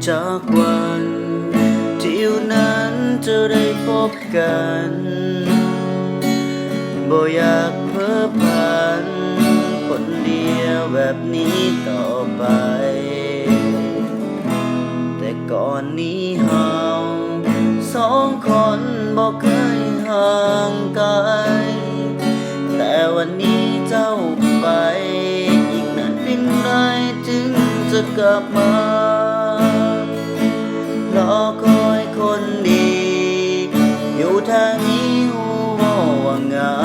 จากวันที่นั้นจะได้พบกันบ่อยากเพ้อพันคนเดียวแบบนี้ต่อไปแต่ก่อนนี้เฮาสองคนบ่เคยห่างไกลแต่วันนี้เจ้าไปอีกนานเพียงไรจึงจะกลับมารอคอยคนดีอยู่ทางนี้หูว่าเหงา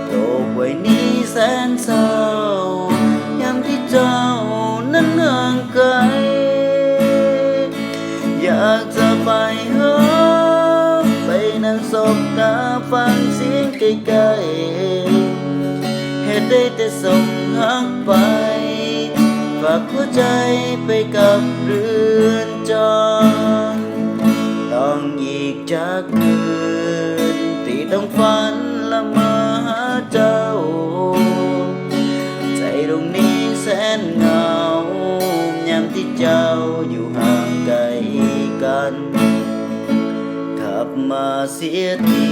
โลกใบนี้แสนเศร้ายามที่เจ้านั้นห่างไกลอยากจะไปหาไปนั่งสบตาฟังเสียงไกลๆเหตุได้แต่ส่งหักไปฝากหัวใจไปกับเรือนจำต้องอีกจากคืนที่ต้องฝันละเมอหาเจ้าใจตรงนี้แสนเหงายามที่เจ้าอยู่ห่างไกลกันขับมาเสียที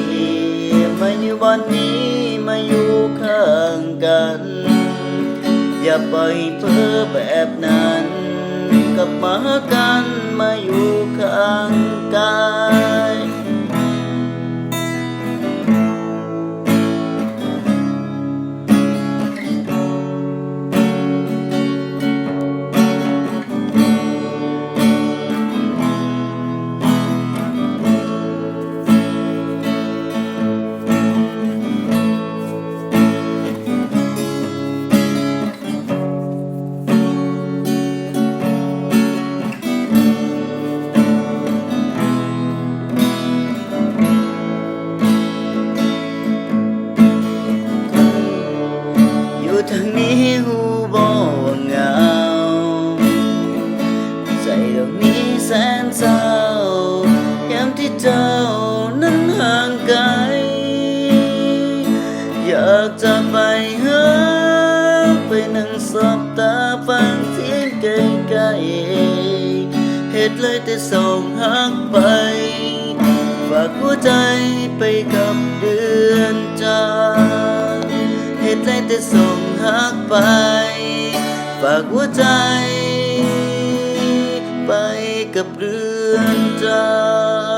มาอยู่บ้านนี้มาอยู่ข้างกันอย่าปล่อยเพ้อแบบนั้นกลับมากันมาอยู่ข้างกายทางนี้หูบ่ว่าเหงาใจดอกนี้แสนเศร้ายามที่เจ้านั้นห่างไกลอยากจะไปหาไปนั่งสบตาฟังเสียงไกลๆเหตุเลยแต่ส่งหักไปฝากหัวใจไปกับเดือนจานเหตุเลยแต่ส่งหักไปฝากหัวใจไปกับเรือนจำ